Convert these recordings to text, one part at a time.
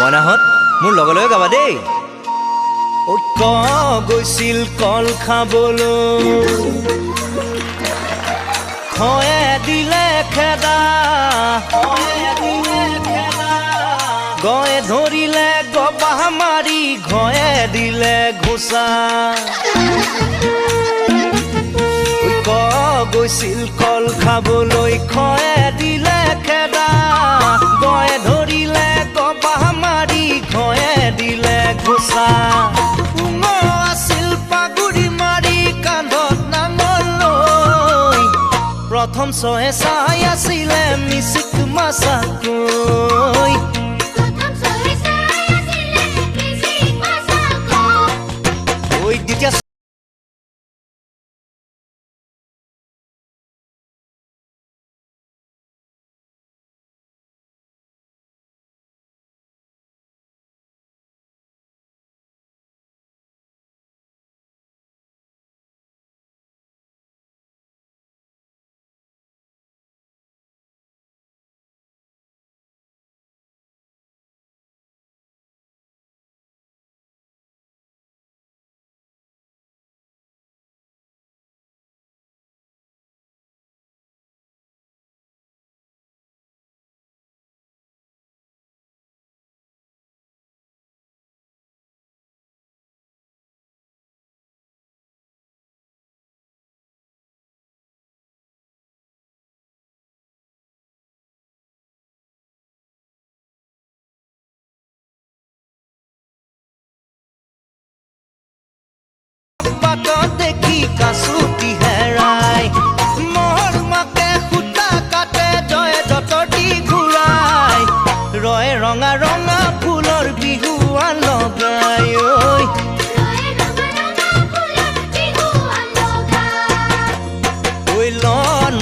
মইনাহঁত মোৰ লগে লগে গাবা দেই। ঐক্য গৈছিল কল খাবলৈ, খয়ে দিলে খেদা, গয়ে ধৰিলে গবাহ মাৰি, ঘয়ে দিলে ঘোচা। ঐক্য গৈছিল কল খাবলৈ, খয়ে দিলে খেদা, গয়ে ধৰিলে গবাহ মাৰি, ঘয়ে দিলে ঘোচা। আছিল পাগুৰি মাৰি কান্ধত নাঙল লৈ, প্ৰথম চহে চাই আছিলে মিচিক মাছাকৈ। দ্বিতীয় দেখি কাচুতি হেৰাই, মহৰ মাকে সূতা কাটে, জয়ে যতটি ঘূৰাই, ৰয়ে ৰঙা ৰঙা ফুলৰ বিহুৱান লগাই। ঐ ল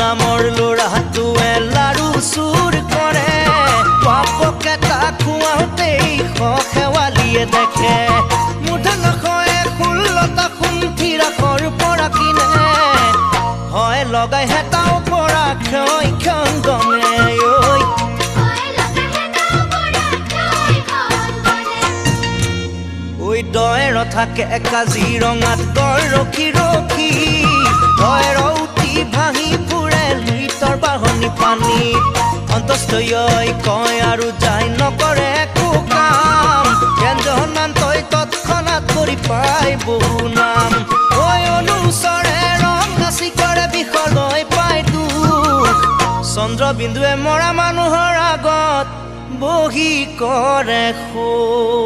নামৰ ল'ৰাটোৱে লাৰু চুৰ কৰে, পাপকে তাক খুৱাওঁতেই শেৱালিয়ে দেখে, মুঠে নখয়ে 16টা সুন্থিৰাখৰ পৰা কিনে, হয় লগাই হেতাও পৰা ক্ষণ গমে। ঐ দয়েৰ থাকে কাজিৰঙাত গড় ৰখি ৰখি, দয়েৰ উঠি ভাঙি ফুৰে লুইতৰ বাঢ়নি পানীত, অন্তস্থই কয় আৰু যাই নকৰে একো কাম, ব্যঞ্জন তই তৎক্ষণাত কৰি পাই বহু নাম। ঐ অনুচৰে ৰং নাচি কৰে বিষলৈ পাই দুখ, চন্দ্ৰবিন্দুৱে মৰা মানুহৰ আগত বহি কৰে শোক।